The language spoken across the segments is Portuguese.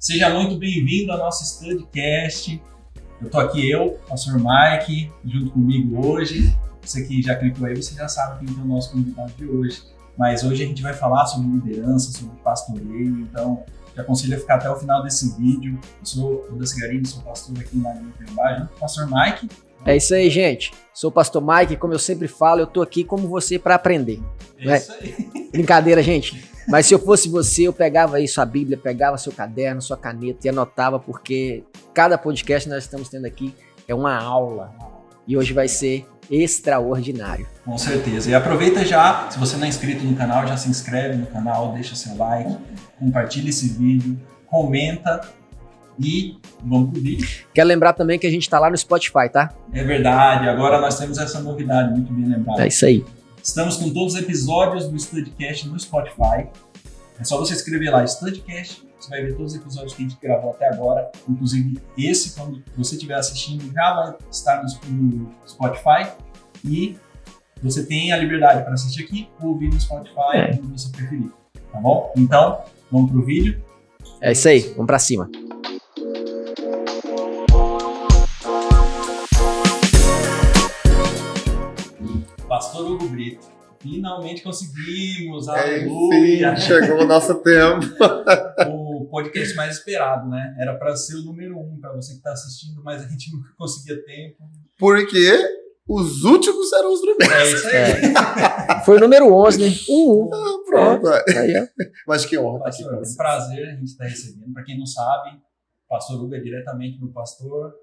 Seja muito bem-vindo ao nosso Studcast. Eu tô aqui, pastor Mike, junto comigo hoje. Você que já clicou aí, você já sabe quem é o nosso convidado de hoje. Mas hoje a gente vai falar sobre liderança, sobre pastoreio, então te aconselho a ficar até o final desse vídeo. Eu sou o Cigarini, sou pastor aqui na Linha Cuiabá, junto com o pastor Mike. É isso aí, gente. Sou o pastor Mike, como eu sempre falo, eu tô aqui como você para aprender. É isso aí. Brincadeira, gente. Mas se eu fosse você, eu pegava aí sua Bíblia, pegava seu caderno, sua caneta e anotava, porque cada podcast que nós estamos tendo aqui é uma aula. E hoje vai ser extraordinário. Com certeza. E aproveita já, se você não é inscrito no canal, já se inscreve no canal, deixa seu like, compartilha esse vídeo, comenta e vamos pro vídeo. Quero lembrar também que a gente tá lá no Spotify, tá? É verdade, agora nós temos essa novidade, muito bem lembrado. É isso aí. Estamos com todos os episódios do Studcast no Spotify. É só você escrever lá, Studcast, você vai ver todos os episódios que a gente gravou até agora. Inclusive esse, quando você estiver assistindo, já vai estar no Spotify. E você tem a liberdade para assistir aqui ou ouvir no Spotify, quando você preferir. Tá bom? Então, vamos pro vídeo. É isso aí, vamos pra cima. Pastor Hugo Brito, finalmente conseguimos, aleluia! Sim, chegou o nosso tempo. O podcast mais esperado, né? Era para ser o número 1 para você que está assistindo, mas a gente nunca conseguia tempo. Porque os últimos eram os primeiros. É isso aí. Foi o número 11, né? Pronto. Aí, ó. Mas que honra. Pastor, é um prazer a gente estar recebendo. Para quem não sabe, pastor Hugo é diretamente meu pastor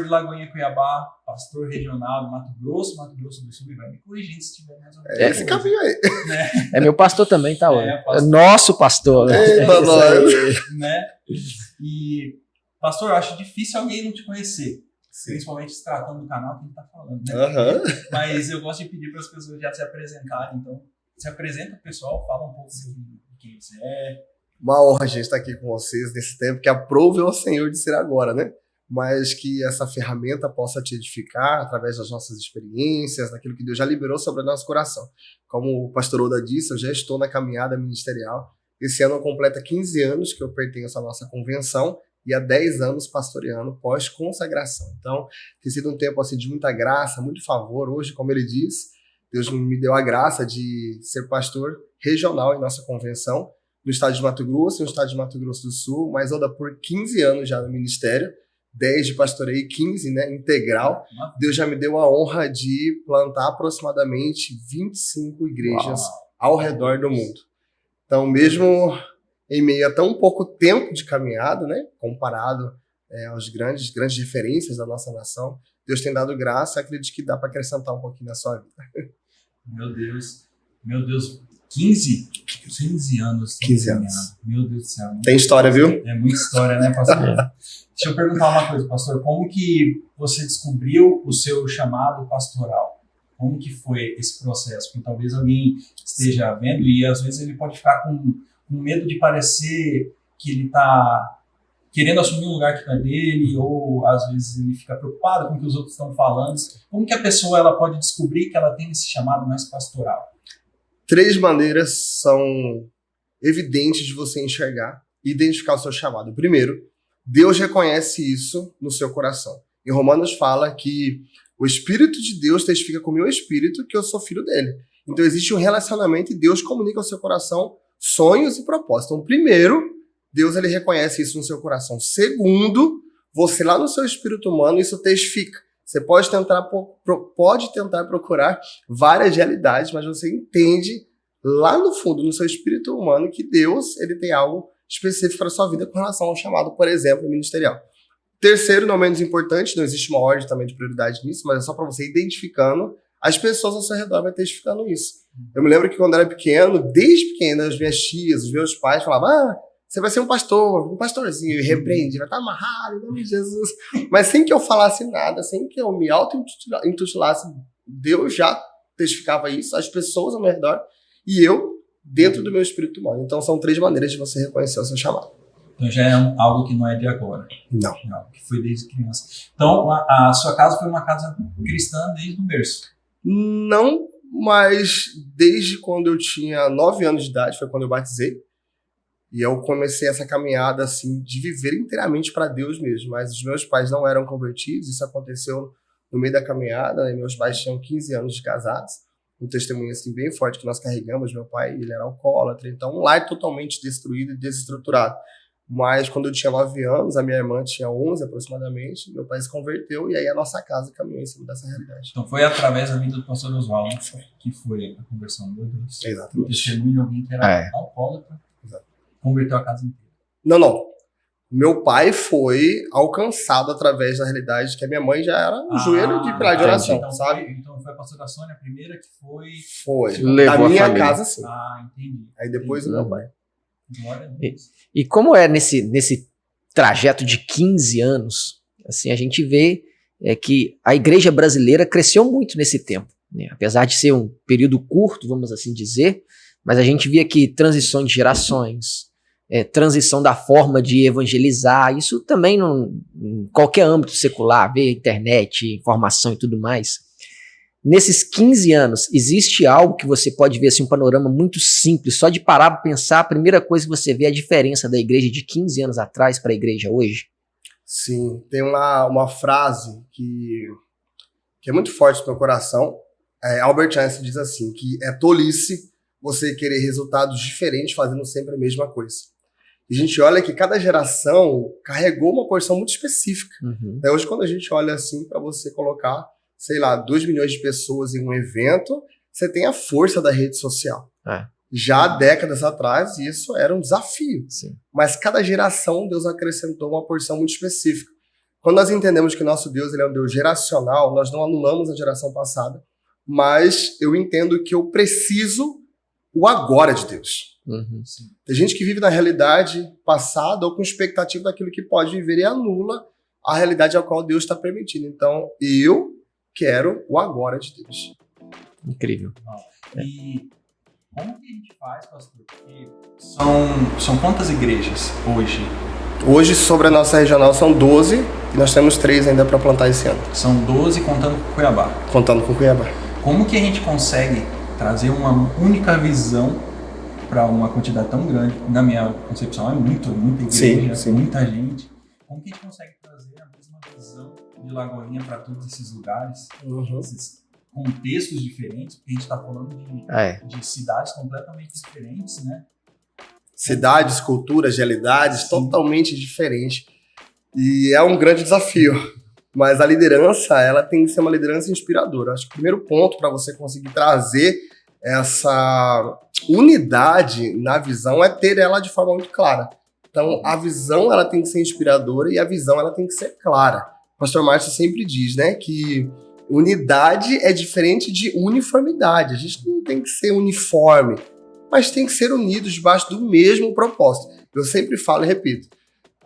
de Lagoinha, Cuiabá, pastor regional do Mato Grosso do Sul, e vai me corrigindo se tiver mais ou menos. Esse caminho aí. Né? É meu pastor também, tá? É nosso pastor. Eita, nós. Né? E, pastor, eu acho difícil alguém não te conhecer. Sim. Principalmente se tratando do canal que a gente tá falando, né? Mas eu gosto de pedir para as pessoas já se apresentarem. Então, se apresenta o pessoal, fala um pouco de quem você é. Uma honra a gente estar aqui com vocês nesse tempo que aprove ao Senhor de ser agora, né? Mas que essa ferramenta possa te edificar através das nossas experiências, daquilo que Deus já liberou sobre o nosso coração. Como o pastor Oda disse, eu já estou na caminhada ministerial. Esse ano completa 15 anos que eu pertenço à nossa convenção e há 10 anos pastoreando pós-consagração. Então, tem sido um tempo assim, de muita graça, muito favor. Hoje, como ele diz, Deus me deu a graça de ser pastor regional em nossa convenção, no estado de Mato Grosso e no estado de Mato Grosso do Sul, mas Oda por 15 anos já no ministério, 10 de pastoreio, 15, né, integral. Deus já me deu a honra de plantar aproximadamente 25 igrejas ao redor do mundo. Então, mesmo em meio a tão pouco tempo de caminhada, né, comparado aos grandes referências da nossa nação, Deus tem dado graça, acredito que dá para acrescentar um pouquinho na sua vida. Meu Deus, 15 anos. 15 anos. Meu Deus do céu. Tem história, viu? É muita história, né, pastor? Deixa eu perguntar uma coisa, pastor. Como que você descobriu o seu chamado pastoral? Como que foi esse processo? Porque talvez alguém esteja vendo e às vezes ele pode ficar com medo de parecer que ele está querendo assumir um lugar que não é dele, ou às vezes ele fica preocupado com o que os outros estão falando. Como que a pessoa ela pode descobrir que ela tem esse chamado mais pastoral? 3 maneiras são evidentes de você enxergar e identificar o seu chamado. Primeiro, Deus reconhece isso no seu coração. Em Romanos fala que o Espírito de Deus testifica com o meu espírito que eu sou filho dele. Então existe um relacionamento e Deus comunica ao seu coração sonhos e propósitos. Então, primeiro, Deus ele reconhece isso no seu coração. Segundo, você lá no seu espírito humano, isso testifica. Você pode tentar procurar várias realidades, mas você entende lá no fundo, no seu espírito humano, que Deus ele tem algo específico para a sua vida com relação ao chamado, por exemplo, ministerial. Terceiro, não menos importante, não existe uma ordem também de prioridade nisso, mas é só para você identificando, as pessoas ao seu redor vai testificando isso. Eu me lembro que quando eu era pequeno, desde pequeno, as minhas tias, os meus pais falavam, você vai ser um pastorzinho, e repreende, vai estar amarrado, em nome de Jesus. Mas sem que eu falasse nada, sem que eu me auto-intitulasse, Deus já testificava isso, as pessoas ao meu redor, e eu dentro do meu espírito humano. Então são 3 maneiras de você reconhecer o seu chamado. Então já é algo que não é de agora. Não. É algo que foi desde criança. Então a sua casa foi uma casa cristã desde o berço? Não, mas desde quando eu tinha 9 anos de idade, foi quando eu batizei. E eu comecei essa caminhada, assim, de viver inteiramente para Deus mesmo. Mas os meus pais não eram convertidos, isso aconteceu no meio da caminhada, né? Meus pais tinham 15 anos de casados, um testemunho, assim, bem forte que nós carregamos. Meu pai, ele era alcoólatra, então um lar totalmente destruído e desestruturado. Mas quando eu tinha 9 anos, a minha irmã tinha 11 aproximadamente, meu pai se converteu e aí a nossa casa caminhou em cima dessa realidade. Então foi através da vida do pastor Oswaldo que foi a conversão do Deus. Exatamente. O testemunho de alguém que era alcoólatra, converteu a casa inteira. Não. Meu pai foi alcançado através da realidade de que a minha mãe já era um joelho de pilar de oração, então, sabe? Então foi a pastora Sônia a primeira que foi... Foi. Levou da a minha família. casa, sim. Entendi. Aí depois o meu pai. Glória a Deus. E como é nesse trajeto de 15 anos, assim, a gente vê que a igreja brasileira cresceu muito nesse tempo, né? Apesar de ser um período curto, vamos assim dizer, mas a gente via que transições de gerações, transição da forma de evangelizar, isso também em qualquer âmbito secular, ver internet, informação e tudo mais. Nesses 15 anos, existe algo que você pode ver, assim, um panorama muito simples, só de parar para pensar, a primeira coisa que você vê é a diferença da igreja de 15 anos atrás para a igreja hoje? Sim, tem uma frase que é muito forte no meu coração. Albert Einstein diz assim, que é tolice você querer resultados diferentes fazendo sempre a mesma coisa. E a gente olha que cada geração carregou uma porção muito específica. Hoje, quando a gente olha assim para você colocar, sei lá, 2 milhões de pessoas em um evento, você tem a força da rede social. Já há décadas atrás, isso era um desafio. Sim. Mas cada geração, Deus acrescentou uma porção muito específica. Quando nós entendemos que nosso Deus, ele é um Deus geracional, nós não anulamos a geração passada, mas eu entendo que eu preciso o agora de Deus. Tem gente que vive na realidade passada ou com expectativa daquilo que pode viver e anula a realidade a qual Deus está permitindo. Então, eu quero o agora de Deus. Incrível. E como que a gente faz, pastor? Porque são quantas igrejas hoje? Hoje, sobre a nossa regional, são 12 e nós temos 3 ainda para plantar esse ano. São 12 contando com Cuiabá. Contando com Cuiabá. Como que a gente consegue trazer uma única visão para uma quantidade tão grande? Na minha concepção, é muita igreja, sim. muita gente. Como que a gente consegue trazer a mesma visão de Lagoinha para todos esses lugares? Esses contextos diferentes, porque a gente está falando de cidades completamente diferentes, né? Cidades, culturas, realidades totalmente diferentes. E é um grande desafio. Mas a liderança, ela tem que ser uma liderança inspiradora. Acho que o primeiro ponto para você conseguir trazer essa unidade na visão é ter ela de forma muito clara. Então, a visão, ela tem que ser inspiradora e a visão, ela tem que ser clara. O pastor Márcio sempre diz, né, que unidade é diferente de uniformidade. A gente não tem que ser uniforme, mas tem que ser unidos debaixo do mesmo propósito. Eu sempre falo e repito,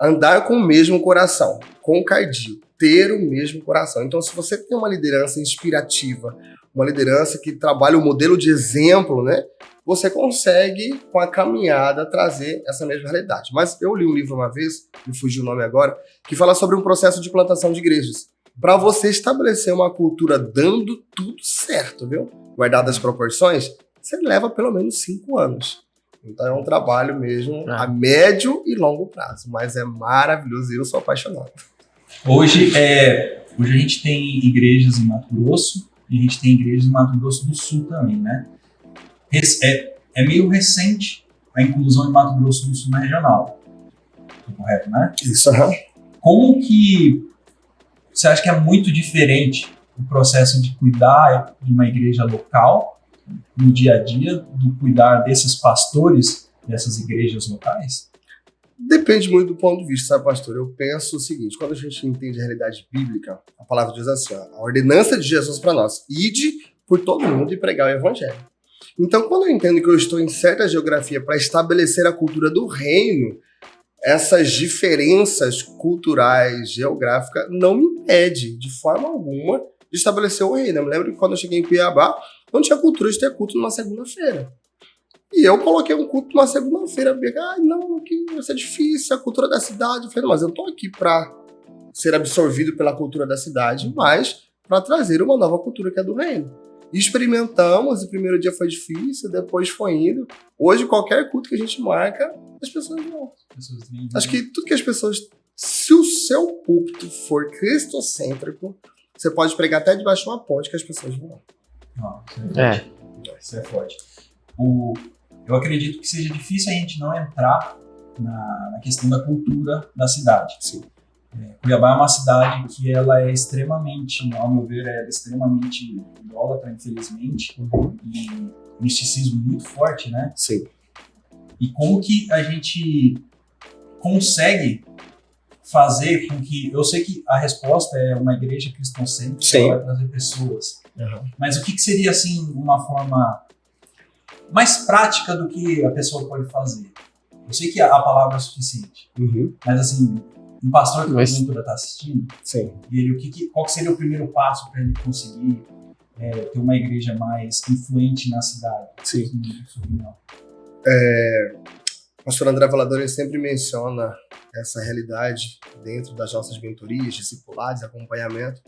andar com o mesmo coração, concardio, ter o mesmo coração. Então, se você tem uma liderança inspirativa, uma liderança que trabalha o modelo de exemplo, né, você consegue, com a caminhada, trazer essa mesma realidade. Mas eu li um livro uma vez, me fugiu o nome agora, que fala sobre um processo de plantação de igrejas. Para você estabelecer uma cultura dando tudo certo, viu? Guardadas as proporções, você leva pelo menos 5 anos. Então é um trabalho mesmo a médio e longo prazo, mas é maravilhoso e eu sou apaixonado. Hoje a gente tem igrejas em Mato Grosso e a gente tem igrejas em Mato Grosso do Sul também, né? É meio recente a inclusão de Mato Grosso do Sul na regional. Correto, né? Isso. Como que você acha que é muito diferente o processo de cuidar de uma igreja local no dia a dia do cuidar desses pastores dessas igrejas locais? Depende muito do ponto de vista, sabe, pastor? Eu penso o seguinte, quando a gente entende a realidade bíblica, a palavra diz assim, ó, a ordenança de Jesus para nós, ide por todo mundo e pregar o evangelho. Então, quando eu entendo que eu estou em certa geografia para estabelecer a cultura do reino, essas diferenças culturais, geográficas, não me impede, de forma alguma, de estabelecer o reino. Eu me lembro que quando eu cheguei em Cuiabá, não tinha cultura de ter culto numa segunda-feira. E eu coloquei um culto numa segunda-feira. Não, que vai ser difícil, a cultura da cidade. Eu falei, mas eu estou aqui para ser absorvido pela cultura da cidade, mas para trazer uma nova cultura que é do reino. experimentamos, o primeiro dia foi difícil, depois foi indo. Hoje, qualquer culto que a gente marca, as pessoas vão. Acho que tudo que as pessoas... Se o seu púlpito for cristocêntrico, você pode pregar até debaixo de uma ponte que as pessoas vão. Isso é forte. Eu acredito que seja difícil a gente não entrar na questão da cultura da cidade. Sim. Cuiabá é uma cidade que ela é extremamente, ao meu ver, é extremamente idólatra, infelizmente, e misticismo muito forte, né? Sim. E como que a gente consegue fazer com que... Eu sei que a resposta é uma igreja cristocêntrica que vai trazer pessoas. Mas o que seria, assim, uma forma mais prática do que a pessoa pode fazer? Eu sei que a palavra é suficiente, mas, assim, um pastor que porventura está assistindo, qual que seria o primeiro passo para ele conseguir ter uma igreja mais influente na cidade? Sim. O pastor André Valador sempre menciona essa realidade dentro das nossas mentorias, discipulados, acompanhamento,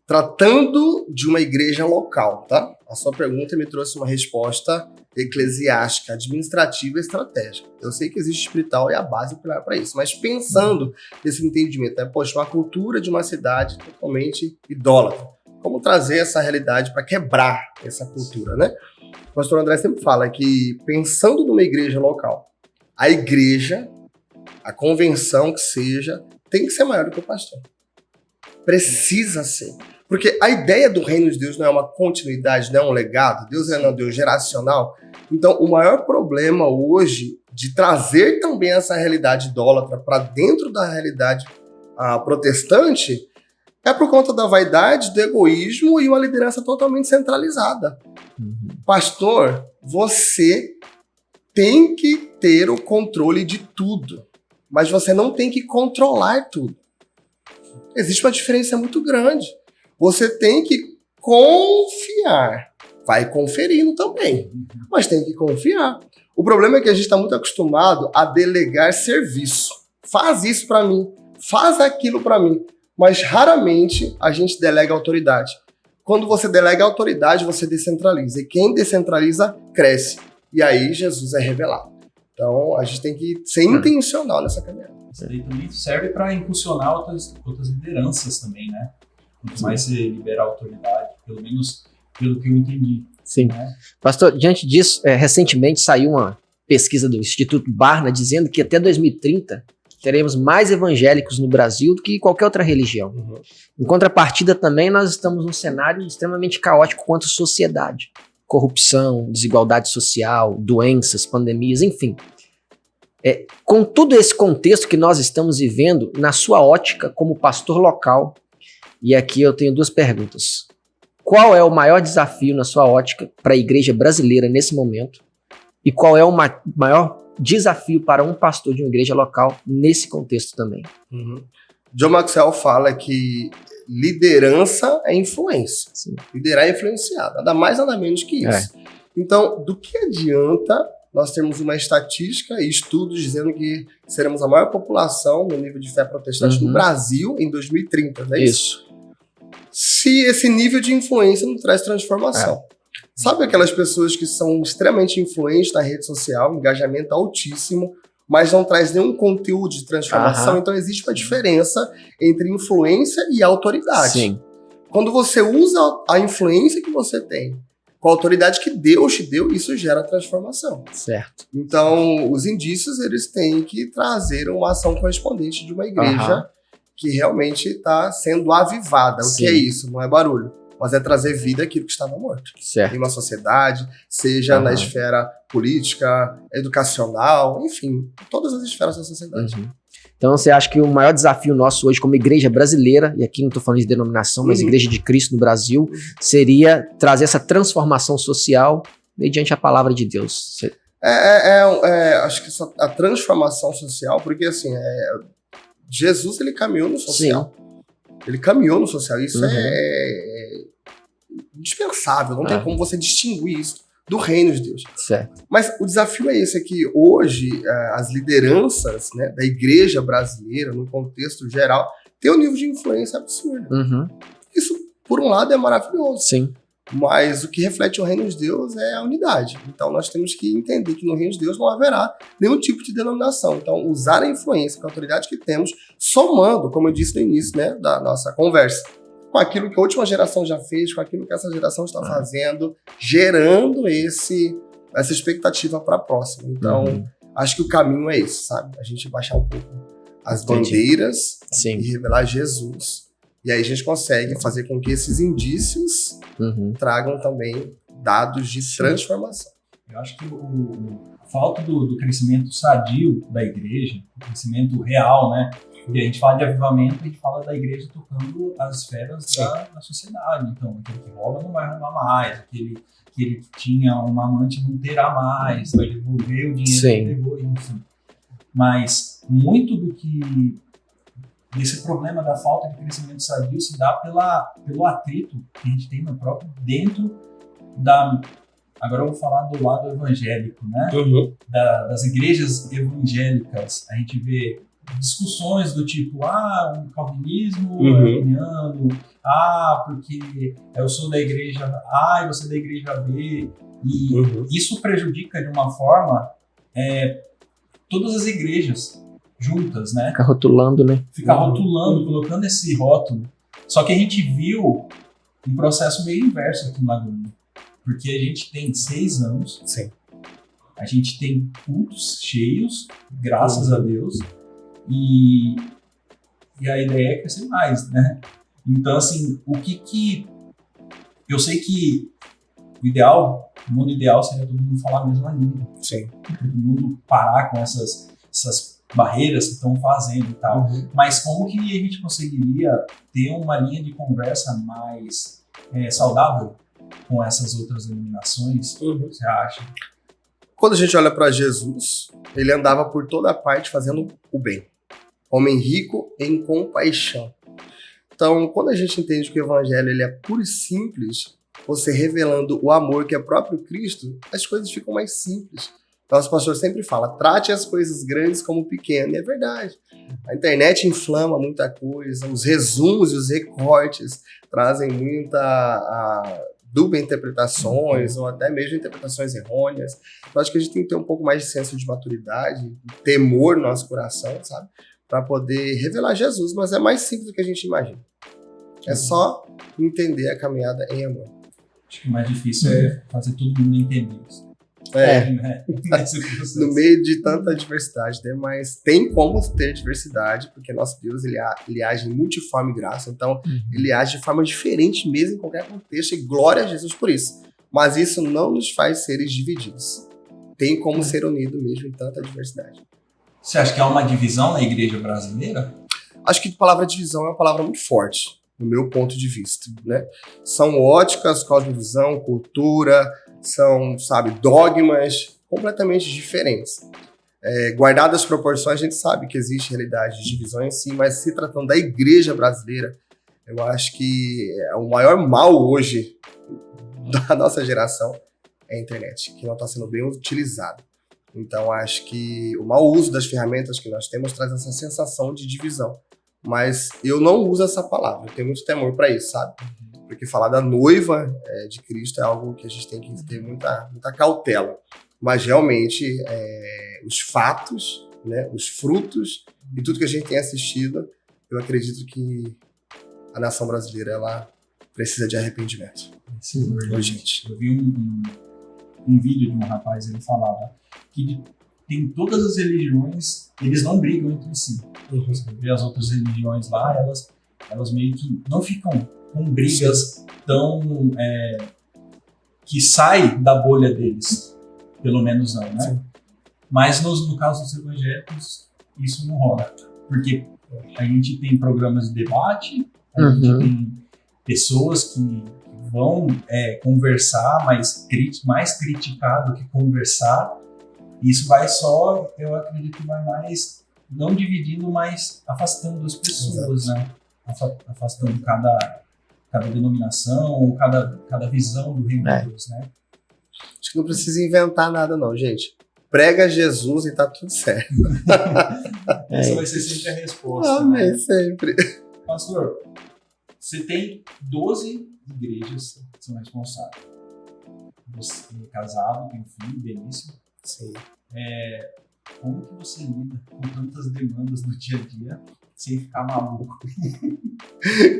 tratando de uma igreja local, tá? A sua pergunta me trouxe uma resposta eclesiástica, administrativa e estratégica. Eu sei que existe espiritual e a base para isso, mas pensando nesse entendimento, uma cultura de uma cidade totalmente idólatra. Como trazer essa realidade para quebrar essa cultura, né? O pastor André sempre fala que, pensando numa igreja local, a igreja, a convenção que seja, tem que ser maior do que o pastor. Precisa ser. Porque a ideia do reino de Deus não é uma continuidade, não é um legado. Deus é um Deus geracional. Então, o maior problema hoje de trazer também essa realidade idólatra para dentro da realidade protestante é por conta da vaidade, do egoísmo e uma liderança totalmente centralizada. Pastor, você tem que ter o controle de tudo, mas você não tem que controlar tudo. Existe uma diferença muito grande. Você tem que confiar. Vai conferindo também, mas tem que confiar. O problema é que a gente está muito acostumado a delegar serviço. Faz isso para mim, faz aquilo para mim, mas raramente a gente delega autoridade. Quando você delega autoridade, você descentraliza. E quem descentraliza, cresce. E aí Jesus é revelado. Então, a gente tem que ser intencional nessa caminhada. Isso aí também serve para impulsionar outras lideranças também, né? Quanto mais você libera a autoridade, pelo menos pelo que eu entendi. Sim. Né? Pastor, diante disso, recentemente saiu uma pesquisa do Instituto Barna dizendo que até 2030 teremos mais evangélicos no Brasil do que qualquer outra religião. Em contrapartida também, nós estamos num cenário extremamente caótico quanto à sociedade. Corrupção, desigualdade social, doenças, pandemias, enfim. Com todo esse contexto que nós estamos vivendo, na sua ótica como pastor local, e aqui eu tenho duas perguntas. Qual é o maior desafio na sua ótica para a igreja brasileira nesse momento? E qual é o maior desafio para um pastor de uma igreja local nesse contexto também? John Maxwell fala que liderança é influência. Sim. Liderar é influenciar, nada mais, nada menos que isso. Então, do que adianta nós termos uma estatística e estudos dizendo que seremos a maior população no nível de fé protestante no Brasil em 2030, não é isso? Se esse nível de influência não traz transformação. Sabe aquelas pessoas que são extremamente influentes na rede social, engajamento altíssimo, mas não traz nenhum conteúdo de transformação? Então existe uma diferença entre influência e autoridade. Sim. Quando você usa a influência que você tem com a autoridade que Deus te deu, isso gera transformação. Certo. Então, os indícios, eles têm que trazer uma ação correspondente de uma igreja que realmente está sendo avivada. O que é isso? Não é barulho, mas é trazer vida àquilo que estava morto. Certo. Em uma sociedade, seja na esfera política, educacional, enfim, todas as esferas da sociedade. Então você acha que o maior desafio nosso hoje como igreja brasileira, e aqui não estou falando de denominação, mas Igreja de Cristo no Brasil, seria trazer essa transformação social mediante a palavra de Deus? Acho que a transformação social, porque assim, Jesus ele caminhou no social. Ele caminhou no social, isso é indispensável, não tem como você distinguir isso do reino de Deus. Certo. Mas o desafio é esse, é que hoje as lideranças, né, da igreja brasileira, no contexto geral, têm um nível de influência absurdo. Isso, por um lado, é maravilhoso. Sim. Mas o que reflete o reino de Deus é a unidade. Então nós temos que entender que no reino de Deus não haverá nenhum tipo de denominação. Então usar a influência, a autoridade que temos, somando, como eu disse no início, né, da nossa conversa, com aquilo que a última geração já fez, com aquilo que essa geração está fazendo, gerando essa expectativa para a próxima. Então, acho que o caminho é esse, sabe? A gente baixar um pouco as bandeiras e revelar Jesus. E aí a gente consegue fazer com que esses indícios tragam também dados de transformação. Eu acho que a falta do crescimento sadio da igreja, o crescimento real, né? Porque a gente fala de avivamento, a gente fala da igreja tocando as esferas da sociedade. Então, aquele que rouba não vai roubar mais, aquele que tinha uma amante não terá mais, vai devolver o dinheiro que pegou, enfim. Mas muito desse problema da falta de crescimento sadio se dá pelo atrito que a gente tem no próprio dentro da... Agora eu vou falar do lado evangélico, né? Das igrejas evangélicas. A gente vê discussões do tipo, o calvinismo é arminiano, porque eu sou da igreja A e você é da igreja B. E isso prejudica de uma forma todas as igrejas juntas, né? Ficar rotulando, né? Ficar rotulando, colocando esse rótulo. Só que a gente viu um processo meio inverso aqui no Laguna. Porque a gente tem 6 anos, a gente tem cultos cheios, graças a Deus, e a ideia é crescer mais, né? Então, assim, o que eu sei que o mundo ideal seria todo mundo falar a mesma língua. Todo mundo parar com essas barreiras que estão fazendo e tal. Mas como que a gente conseguiria ter uma linha de conversa mais saudável com essas outras denominações? Você acha? Quando a gente olha para Jesus, ele andava por toda parte fazendo o bem. Homem rico em compaixão. Então, quando a gente entende que o evangelho ele é puro e simples, você revelando o amor que é próprio Cristo, as coisas ficam mais simples. Nosso pastor sempre fala, trate as coisas grandes como pequenas. E é verdade. A internet inflama muita coisa, os resumos e os recortes trazem muita dupla interpretações ou até mesmo interpretações errôneas. Então acho que a gente tem que ter um pouco mais de senso de maturidade, temor no nosso coração, sabe? Para poder revelar Jesus, mas é mais simples do que a gente imagina. É só entender a caminhada em amor. Acho que o mais difícil é fazer todo mundo entender isso. No meio de tanta diversidade, né? Mas tem como ter diversidade, porque nosso Deus ele age em multiforme graça, então ele age de forma diferente mesmo em qualquer contexto, e glória a Jesus por isso. Mas isso não nos faz seres divididos. Tem como ser unido mesmo em tanta diversidade. Você acha que há uma divisão na igreja brasileira? Acho que a palavra divisão é uma palavra muito forte, no meu ponto de vista, né? São óticas, cosmovisão, cultura, são, dogmas completamente diferentes. Guardadas as proporções, a gente sabe que existe realidade de divisões, sim, mas se tratando da igreja brasileira, eu acho que o maior mal hoje da nossa geração é a internet, que não está sendo bem utilizada. Então, acho que o mau uso das ferramentas que nós temos traz essa sensação de divisão. Mas eu não uso essa palavra, eu tenho muito temor para isso, sabe? Porque falar da noiva de Cristo é algo que a gente tem que ter muita cautela. Mas realmente, os fatos, né, os frutos e tudo que a gente tem assistido, eu acredito que a nação brasileira ela precisa de arrependimento. Sim, urgente. Eu vi um vídeo de um rapaz, ele falava que tem todas as religiões, eles não brigam entre si. Você vê as outras religiões lá, elas meio que não ficam com brigas tão... que saem da bolha deles, pelo menos não, né? Sim. Mas no caso dos evangélicos, isso não rola. Porque a gente tem programas de debate, a gente tem pessoas que vão conversar, mas mais criticar do que conversar. Isso vai só, eu acredito que vai mais, não dividindo, mas afastando as pessoas, né? Afastando cada denominação, ou cada visão do reino de Deus, né? Acho que não precisa inventar nada não, gente. Prega Jesus e tá tudo certo. Essa vai ser sempre a resposta. Amém, né? Sempre. Pastor, Você tem 12 igrejas que são responsáveis. Você é casado, tem um filho, Benício. Sim. Como que você lida com tantas demandas do dia a dia sem ficar maluco?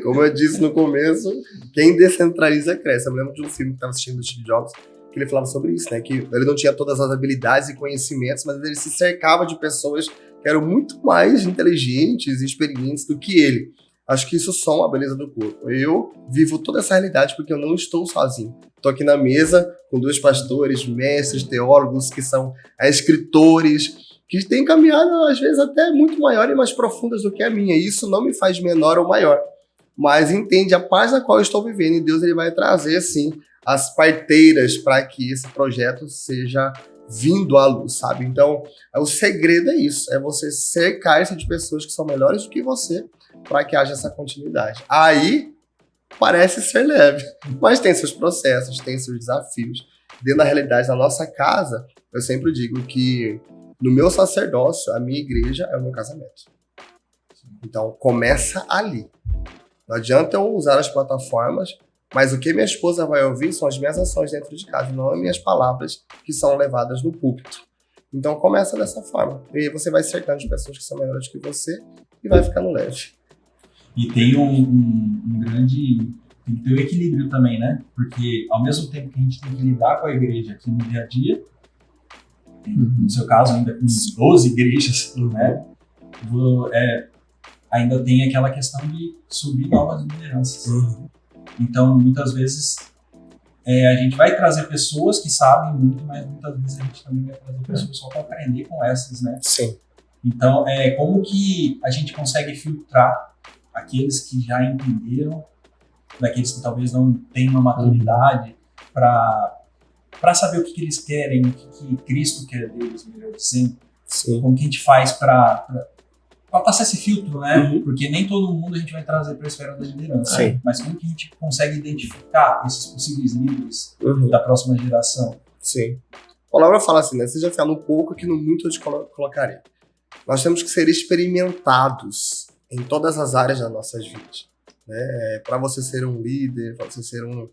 Como eu disse no começo, quem descentraliza cresce. Eu me lembro de um filme que estava assistindo do Steve Jobs, que ele falava sobre isso, né? Que ele não tinha todas as habilidades e conhecimentos, mas ele se cercava de pessoas que eram muito mais inteligentes e experientes do que ele. Acho que isso soma a beleza do corpo. Eu vivo toda essa realidade porque eu não estou sozinho. Estou aqui na mesa com 2 pastores, mestres, teólogos, que são escritores, que têm caminhada, às vezes, até muito maior e mais profundas do que a minha. E isso não me faz menor ou maior. Mas entende a paz na qual eu estou vivendo. E Deus ele vai trazer, sim, as parteiras para que esse projeto seja vindo à luz, sabe? Então, o segredo é isso. É você cercar-se de pessoas que são melhores do que você para que haja essa continuidade. Aí, parece ser leve, mas tem seus processos, tem seus desafios. Dentro da realidade da nossa casa, eu sempre digo que no meu sacerdócio, a minha igreja é o meu casamento. Então, começa ali. Não adianta eu usar as plataformas, mas o que minha esposa vai ouvir são as minhas ações dentro de casa, não as minhas palavras que são levadas no púlpito. Então, começa dessa forma. E aí você vai cercando de pessoas que são melhores que você e vai ficando leve. E tem um grande... Tem que ter um equilíbrio também, né? Porque ao mesmo tempo que a gente tem que lidar com a igreja aqui no dia a dia, no seu caso ainda com 12 igrejas, né? Ainda tem aquela questão de subir novas lideranças. Então, muitas vezes, a gente vai trazer pessoas que sabem muito, mas muitas vezes a gente também vai trazer pessoas só para aprender com essas, né? Sim. Então, como que a gente consegue filtrar aqueles que já entenderam, daqueles que talvez não tenham uma maturidade para saber o que eles querem, o que Cristo quer deles, melhor dizendo. Sim. Como que a gente faz para passar esse filtro, né? Porque nem todo mundo a gente vai trazer para a esfera da liderança. Sim. Mas como que a gente consegue identificar esses possíveis líderes da próxima geração? Sim. A palavra fala assim, né? Você já falou um pouco, que no muito eu te colocaria. Nós temos que ser experimentados em todas as áreas das nossas vidas. Né? Para você ser um líder, para você ser um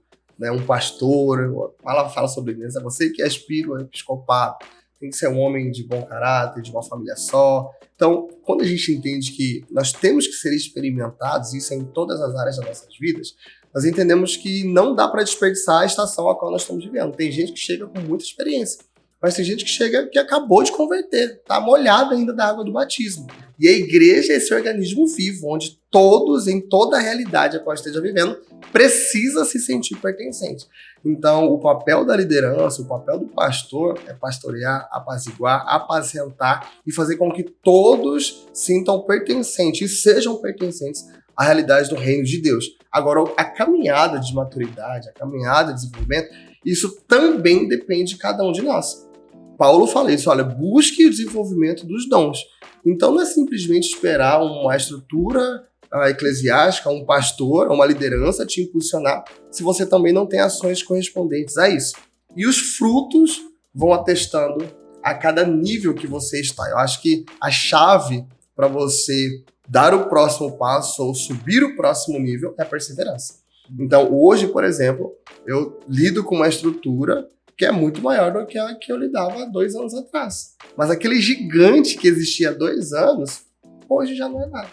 pastor, a palavra fala sobre isso. Você que aspira ao episcopado, tem que ser um homem de bom caráter, de uma família só. Então, quando a gente entende que nós temos que ser experimentados, isso é em todas as áreas das nossas vidas, nós entendemos que não dá para desperdiçar a estação a qual nós estamos vivendo. Tem gente que chega com muita experiência, mas tem gente que chega que acabou de converter, está molhado ainda da água do batismo. E a igreja é esse organismo vivo, onde todos, em toda a realidade a qual esteja vivendo, precisa se sentir pertencente. Então, o papel da liderança, o papel do pastor é pastorear, apaziguar, apacentar e fazer com que todos sintam pertencentes e sejam pertencentes à realidade do reino de Deus. Agora, a caminhada de maturidade, a caminhada de desenvolvimento, isso também depende de cada um de nós. Paulo fala isso, olha, busque o desenvolvimento dos dons. Então não é simplesmente esperar uma estrutura eclesiástica, um pastor, uma liderança te impulsionar, se você também não tem ações correspondentes a isso. E os frutos vão atestando a cada nível que você está. Eu acho que a chave para você dar o próximo passo ou subir o próximo nível é a perseverança. Então hoje, por exemplo, eu lido com uma estrutura que é muito maior do que a que eu lidava há 2 anos atrás. Mas aquele gigante que existia há 2 anos, hoje já não é nada.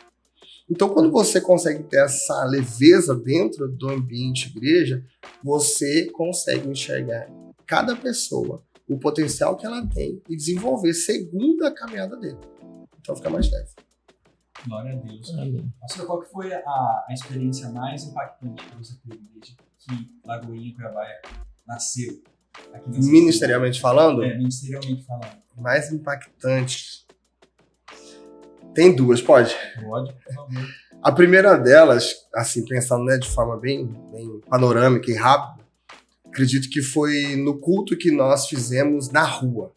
Então, quando você consegue ter essa leveza dentro do ambiente igreja, você consegue enxergar cada pessoa, o potencial que ela tem e desenvolver segundo a caminhada dele. Então, fica mais leve. Glória a Deus. Pastor, qual que foi a experiência mais impactante que você teve desde que Lagoinha Cuiabá nasceu? Ministerialmente falando? Ministerialmente falando. Mais impactante. Tem 2, pode? Pode, por favor. A primeira delas, assim, pensando de forma bem panorâmica e rápida, acredito que foi no culto que nós fizemos na rua.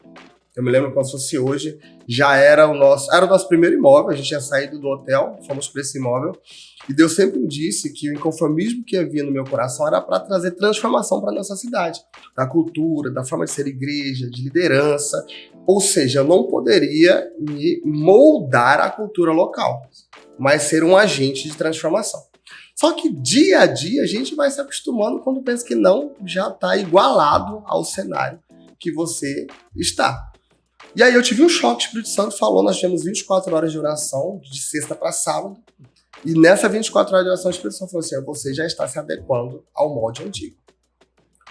Eu me lembro como se fosse hoje, já era o nosso primeiro imóvel, a gente tinha saído do hotel, fomos para esse imóvel, e Deus sempre me disse que o inconformismo que havia no meu coração era para trazer transformação para a nossa cidade, da cultura, da forma de ser igreja, de liderança, ou seja, eu não poderia me moldar à cultura local, mas ser um agente de transformação. Só que dia a dia a gente vai se acostumando quando pensa que não, já está igualado ao cenário que você está. E aí eu tive um choque, o Espírito Santo falou, nós temos 24 horas de oração, de sexta para sábado, e nessa 24 horas de oração o Espírito Santo falou assim, você já está se adequando ao molde antigo.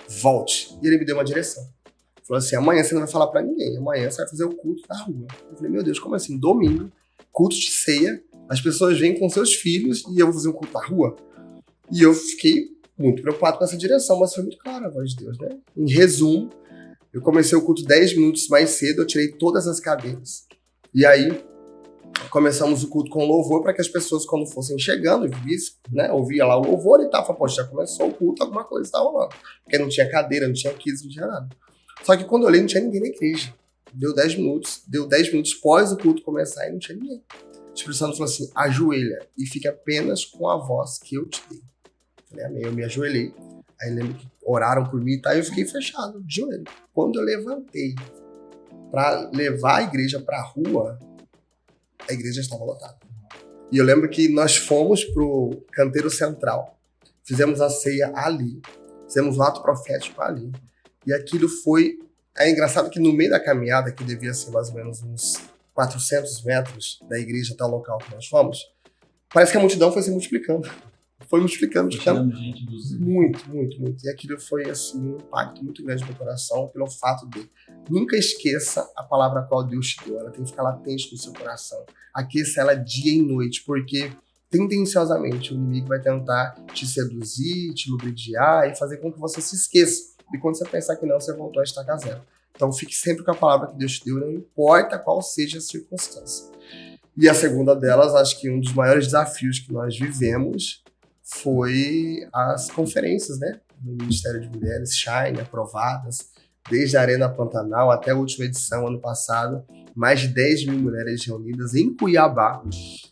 Volte. E ele me deu uma direção. Falou assim, amanhã você não vai falar para ninguém, amanhã você vai fazer o culto na rua. Eu falei, meu Deus, como assim? Domingo, culto de ceia, as pessoas vêm com seus filhos e eu vou fazer um culto na rua? E eu fiquei muito preocupado com essa direção, mas foi muito clara a voz de Deus, né? Em resumo, eu comecei o culto 10 minutos mais cedo, eu tirei todas as cadeiras. E aí, começamos o culto com louvor para que as pessoas, quando fossem chegando, vissem, né, ouvia lá o louvor e tal, falava, pô, já começou o culto, alguma coisa está rolando. Porque não tinha cadeira, não tinha quiz, não tinha nada. Só que quando eu olhei, não tinha ninguém na igreja. Deu 10 minutos pós o culto começar e não tinha ninguém. O Espírito Santo falou assim, ajoelha e fique apenas com a voz que eu te dei. Falei, amém, eu me ajoelhei. Aí lembro que oraram por mim e tal, e eu fiquei fechado, de joelho. Quando eu levantei para levar a igreja para a rua, a igreja estava lotada. E eu lembro que nós fomos pro canteiro central, fizemos a ceia ali, fizemos o ato profético ali. E aquilo foi... É engraçado que no meio da caminhada, que devia ser mais ou menos uns 400 metros da igreja até o local que nós fomos, parece que a multidão foi se multiplicando. Foi multiplicando. Gente muito. E aquilo foi assim, um impacto muito grande no meu coração pelo fato de nunca esqueça a palavra a qual Deus te deu. Ela tem que ficar latente no seu coração. Aqueça ela dia e noite, porque tendenciosamente o inimigo vai tentar te seduzir, te ludibriar e fazer com que você se esqueça. E quando você pensar que não, você voltou a estacar zero. Então fique sempre com a palavra que Deus te deu, não importa qual seja a circunstância. E a segunda delas, acho que um dos maiores desafios que nós vivemos foi as conferências, né? Do Ministério de Mulheres, Shine, aprovadas, desde a Arena Pantanal até a última edição, ano passado, mais de 10 mil mulheres reunidas em Cuiabá.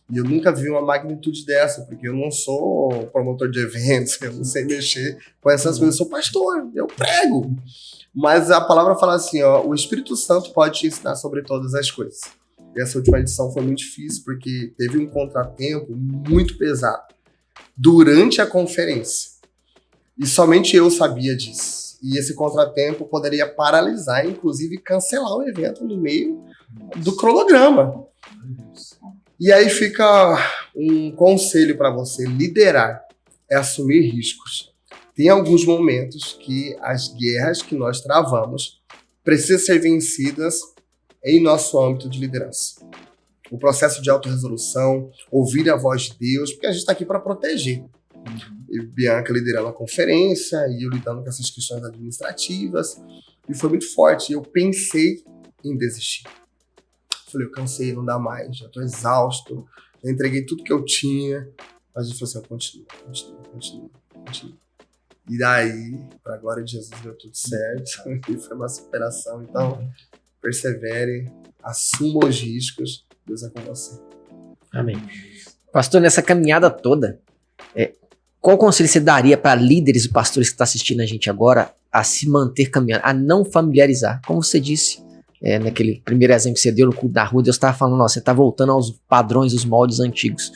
E eu nunca vi uma magnitude dessa, porque eu não sou promotor de eventos, eu não sei mexer com essas coisas, eu sou pastor, eu prego. Mas a palavra fala assim, ó, o Espírito Santo pode te ensinar sobre todas as coisas. E essa última edição foi muito difícil, porque teve um contratempo muito pesado durante a conferência. E somente eu sabia disso. E esse contratempo poderia paralisar, inclusive cancelar o evento no meio do cronograma. E aí fica um conselho para você liderar, é assumir riscos. Tem alguns momentos que as guerras que nós travamos precisam ser vencidas em nosso âmbito de liderança. O processo de autorresolução, ouvir a voz de Deus, porque a gente está aqui para proteger. E Bianca liderando a conferência, e eu lidando com essas questões administrativas, e foi muito forte. Eu pensei em desistir. Falei, eu cansei, não dá mais, já estou exausto, já entreguei tudo que eu tinha. Mas a gente falou assim, continua. E daí, para a glória de Jesus, deu tudo certo, e foi uma superação. Então, persevere, assuma os riscos, Deus é com você. Amém. Pastor, nessa caminhada toda, qual conselho você daria para líderes e pastores que estão assistindo a gente agora a se manter caminhando, a não familiarizar? Como você disse, naquele primeiro exemplo que você deu no culto da rua, Deus estava falando, você está voltando aos padrões, os moldes antigos.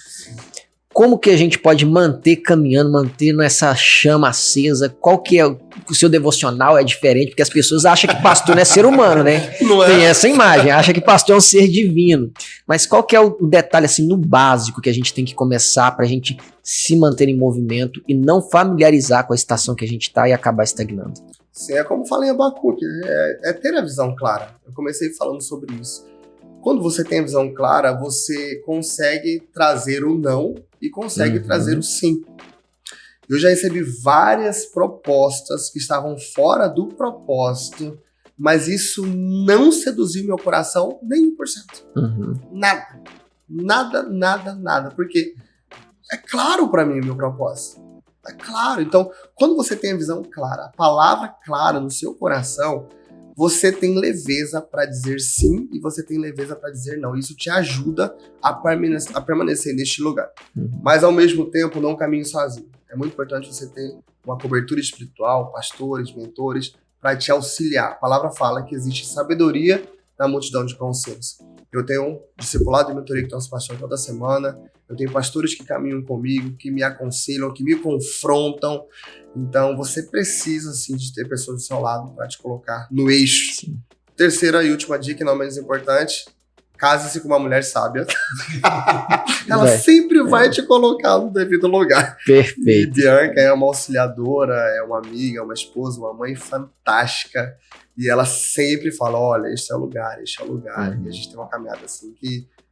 Como que a gente pode manter caminhando, mantendo essa chama acesa? Qual que é o seu devocional? É diferente, porque as pessoas acham que pastor não é ser humano, né? Não é? Tem essa imagem, acha que pastor é um ser divino. Mas qual que é o detalhe, assim, no básico que a gente tem que começar pra gente se manter em movimento e não familiarizar com a estação que a gente tá e acabar estagnando? Sim, é como falei em Abacuque, é ter a visão clara. Eu comecei falando sobre isso. Quando você tem a visão clara, você consegue trazer o não e consegue trazer o sim. Eu já recebi várias propostas que estavam fora do propósito, mas isso não seduziu meu coração nem 1%. Nada. Porque é claro para mim o meu propósito. É claro. Então, quando você tem a visão clara, a palavra clara no seu coração, você tem leveza para dizer sim e você tem leveza para dizer não. Isso te ajuda a permanecer neste lugar. Mas, ao mesmo tempo, não caminhe sozinho. É muito importante você ter uma cobertura espiritual, pastores, mentores, para te auxiliar. A palavra fala que existe sabedoria na multidão de conselhos. Eu tenho um discipulado e mentoria que tem nosso pastor toda semana. Eu tenho pastores que caminham comigo, que me aconselham, que me confrontam. Então, você precisa, sim, de ter pessoas do seu lado para te colocar no eixo. Sim. Terceira e última dica, não menos importante, case-se com uma mulher sábia. Ela sempre vai te colocar no devido lugar. E Perfeito. Bianca é uma auxiliadora, é uma amiga, é uma esposa, uma mãe fantástica. E ela sempre fala, olha, este é o lugar, este é o lugar. E a gente tem uma caminhada assim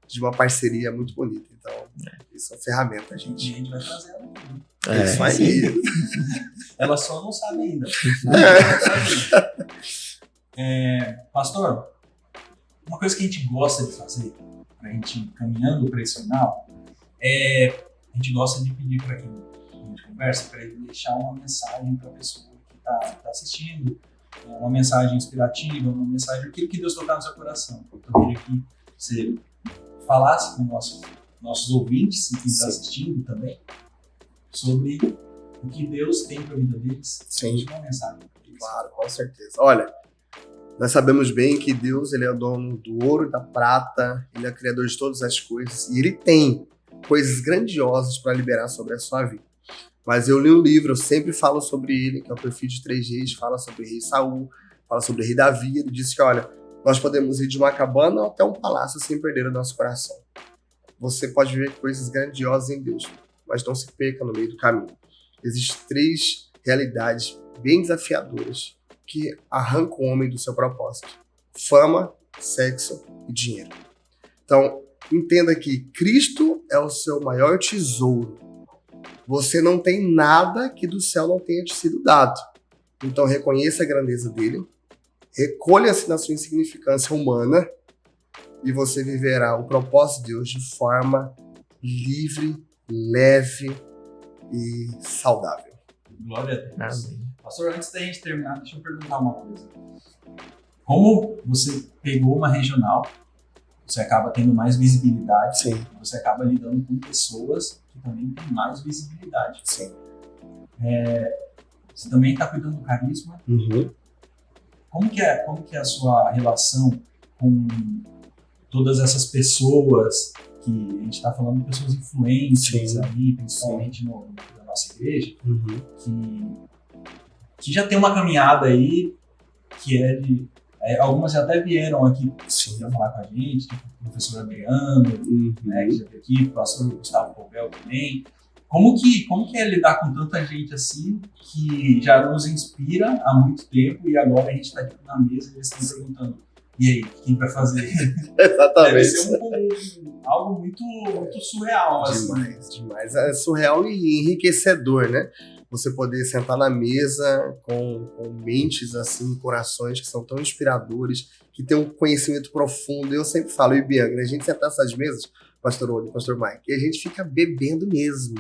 de uma parceria muito bonita. Então, isso é uma ferramenta, A gente. gente vai trazer ela aqui. É isso aí. Ela só não sabe ainda. Pastor, uma coisa que a gente gosta de fazer, pra gente ir caminhando para esse final, a gente gosta de pedir para quem a gente conversa, para ele deixar uma mensagem para a pessoa que está assistindo, uma mensagem inspirativa, uma mensagem, aquilo que Deus tocar no seu coração. Então, eu queria que você falasse com nossos ouvintes, e quem está assistindo também, sobre o que Deus tem para a vida deles. Sim. Uma mensagem. Claro, com certeza. Olha, nós sabemos bem que Deus, ele é o dono do ouro e da prata, ele é o criador de todas as coisas, e ele tem coisas grandiosas para liberar sobre a sua vida. Mas eu li um livro, eu sempre falo sobre ele, que é o Perfil de 3 Reis, fala sobre o rei Saul, fala sobre o rei Davi. Ele disse que, olha, nós podemos ir de uma cabana até um palácio sem perder o nosso coração. Você pode ver coisas grandiosas em Deus, mas não se perca no meio do caminho. Existem 3 realidades bem desafiadoras que arrancam o homem do seu propósito: fama, sexo e dinheiro. Então, entenda que Cristo é o seu maior tesouro. Você não tem nada que do céu não tenha te sido dado. Então, reconheça a grandeza dele, recolha-se na sua insignificância humana e você viverá o propósito de Deus de forma livre, leve e saudável. Glória a Deus. Amém. Pastor, antes da gente terminar, deixa eu perguntar uma coisa. Como você pegou uma regional, você acaba tendo mais visibilidade, Sim. você acaba lidando com pessoas que também têm mais visibilidade. Sim. Você também está cuidando do carisma. Uhum. Como que é a sua relação com todas essas pessoas que a gente está falando de pessoas influentes aí, principalmente na nossa igreja, que já tem uma caminhada aí que é de... algumas já até vieram aqui para falar com a gente, tipo o professor Adriano, né, que já veio aqui, o pastor Gustavo Pobel também. Como que é lidar com tanta gente assim, que já nos inspira há muito tempo e agora a gente está aqui na mesa e eles estão perguntando, e aí, quem vai fazer? Exatamente. Deve ser algo muito, muito surreal. Demais. É surreal e enriquecedor, né? Você poder sentar na mesa com mentes assim, corações que são tão inspiradores, que tem um conhecimento profundo. Eu sempre falo, e Bianca, a gente sentar nessas mesas, Pastor Oli, Pastor Mike, e a gente fica bebendo mesmo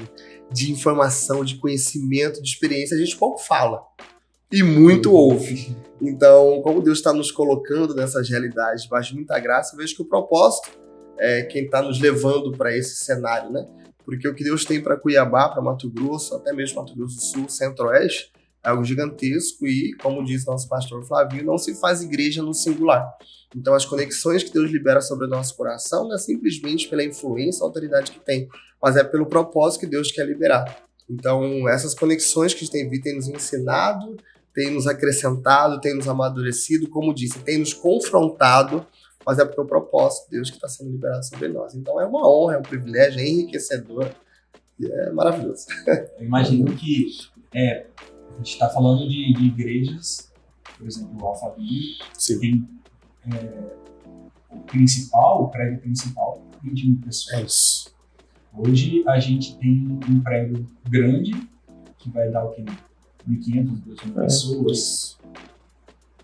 de informação, de conhecimento, de experiência. A gente pouco fala e muito ouve. Então, como Deus está nos colocando nessas realidades debaixo de muita graça, eu vejo que o propósito é quem está nos levando para esse cenário, né? Porque o que Deus tem para Cuiabá, para Mato Grosso, até mesmo Mato Grosso do Sul, Centro-Oeste, é algo gigantesco e, como diz nosso pastor Flavinho, não se faz igreja no singular. Então, as conexões que Deus libera sobre o nosso coração não é simplesmente pela influência, autoridade que tem, mas é pelo propósito que Deus quer liberar. Então, essas conexões que a gente tem visto, tem nos ensinado, tem nos acrescentado, tem nos amadurecido, como disse, tem nos confrontado, mas é porque o propósito de Deus que está sendo liberado sobre nós. Então é uma honra, é um privilégio, é enriquecedor e é maravilhoso. Eu imagino que a gente está falando de igrejas, por exemplo, o Alphaville, tem o prédio principal, 20 mil pessoas. É isso. Hoje a gente tem um prédio grande, que vai dar o quê? 1.500, 2.000 pessoas.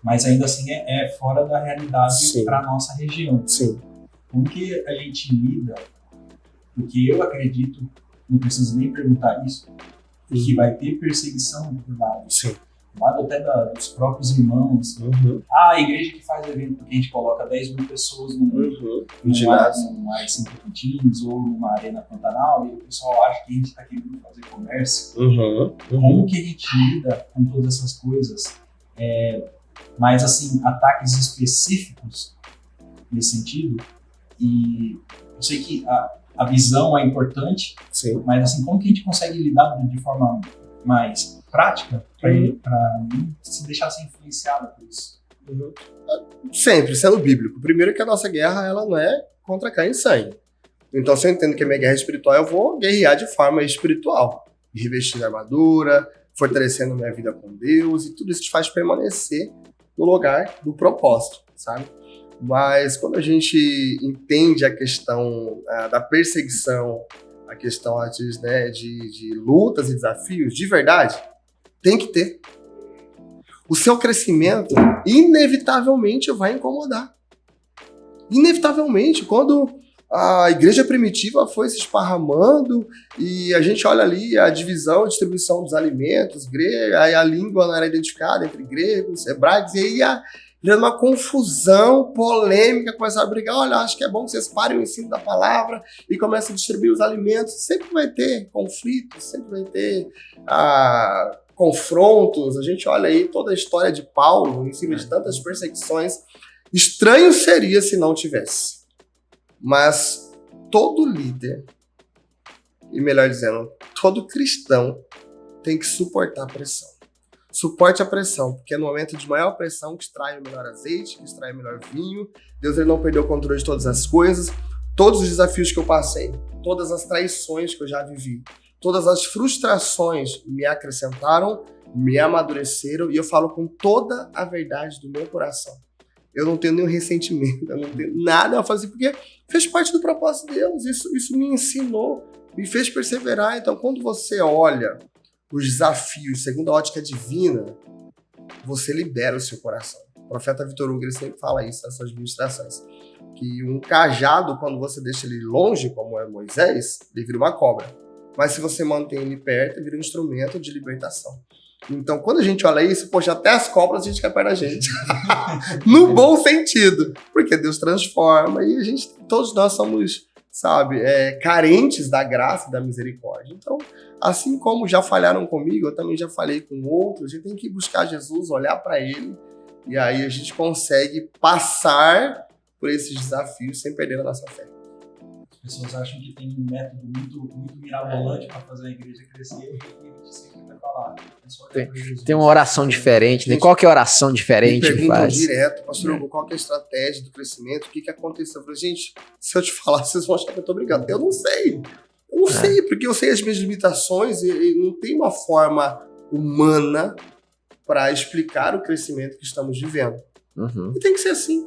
Mas ainda assim é fora da realidade para a nossa região. Sim. Como que a gente lida? Porque eu acredito, não preciso nem perguntar isso, que vai ter perseguição do lado. Sim. Do lado até dos próprios irmãos. A igreja que faz evento, porque a gente coloca 10 mil pessoas num ginásio, num Ar 5 Tintins ou numa Arena Pantanal, e o pessoal acha que a gente está querendo fazer comércio. Como que a gente lida com todas essas coisas? Mas, assim, ataques específicos nesse sentido, E eu sei que a visão é importante, Sim. mas assim, como que a gente consegue lidar de forma mais prática para não se deixar ser influenciado por isso? Sempre, sendo bíblico. Primeiro que a nossa guerra, ela não é contra carne e sangue. Então, se eu entendo que a minha guerra é espiritual, eu vou guerrear de forma espiritual. Me revestindo a armadura, fortalecendo minha vida com Deus, e tudo isso te faz permanecer no lugar do propósito, sabe? Mas quando a gente entende a questão da perseguição, a questão de lutas e desafios, de verdade, tem que ter. O seu crescimento, inevitavelmente, vai incomodar. Inevitavelmente, quando a igreja primitiva foi se esparramando e a gente olha ali a divisão, a distribuição dos alimentos, aí a língua não era identificada entre gregos, hebraicos, e aí ia virando uma confusão, polêmica, começaram a brigar, olha, acho que é bom que vocês parem o ensino da palavra e comecem a distribuir os alimentos. Sempre vai ter conflitos, sempre vai ter confrontos. A gente olha aí toda a história de Paulo em cima de tantas perseguições. Estranho seria se não tivesse. Mas todo líder, e melhor dizendo, todo cristão tem que suportar a pressão. Suporte a pressão, porque é no momento de maior pressão que extrai o melhor azeite, que extrai o melhor vinho. Deus, ele não perdeu o controle de todas as coisas. Todos os desafios que eu passei, todas as traições que eu já vivi, todas as frustrações me acrescentaram, me amadureceram, e eu falo com toda a verdade do meu coração. Eu não tenho nenhum ressentimento, eu não tenho nada a fazer, porque fez parte do propósito de Deus. Isso me ensinou, me fez perseverar. Então, quando você olha os desafios segundo a ótica divina, você libera o seu coração. O profeta Vitor Hugo, ele sempre fala isso nas suas ministrações, que um cajado, quando você deixa ele longe, como é Moisés, ele vira uma cobra. Mas se você mantém ele perto, ele vira um instrumento de libertação. Então, quando a gente olha isso, poxa, até as cobras a gente quer perto da gente. No bom sentido. Porque Deus transforma e todos nós somos, carentes da graça e da misericórdia. Então, assim como já falharam comigo, eu também já falei com outros. A gente tem que buscar Jesus, olhar para Ele, e aí a gente consegue passar por esses desafios sem perder a nossa fé. As pessoas acham que tem um método muito mirabolante para fazer a igreja crescer, e a gente sempre vai falar. Tem uma oração diferente, né? Qual que é a oração diferente que perguntam faz? direto, pastor Hugo, qual que é a estratégia do crescimento? O que aconteceu? Eu falei, gente, se eu te falar, vocês vão achar que eu tô brincando. Eu não sei. Eu não sei, porque eu sei as minhas limitações e não tem uma forma humana para explicar o crescimento que estamos vivendo. Uhum. E tem que ser assim.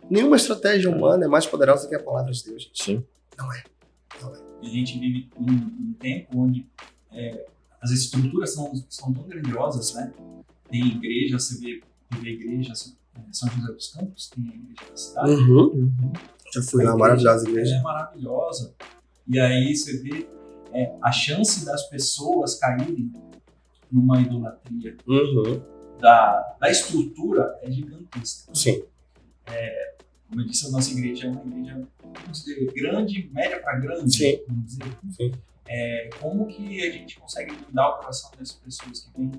Nenhuma estratégia humana é mais poderosa que a palavra de Deus, gente. Sim. Não é. E a gente vive um tempo onde as estruturas são tão grandiosas, né? Tem igreja, você vê igreja, São José dos Campos, tem a igreja da cidade. Uhum. Já fui lá, maravilhosa a igreja. É maravilhosa. E aí você vê a chance das pessoas caírem numa idolatria da estrutura é gigantesca. Sim. Como eu disse, a nossa igreja é uma igreja, vamos dizer, grande, média para grande. Sim. Vamos dizer. Sim. Como que a gente consegue mudar o coração dessas pessoas que vêm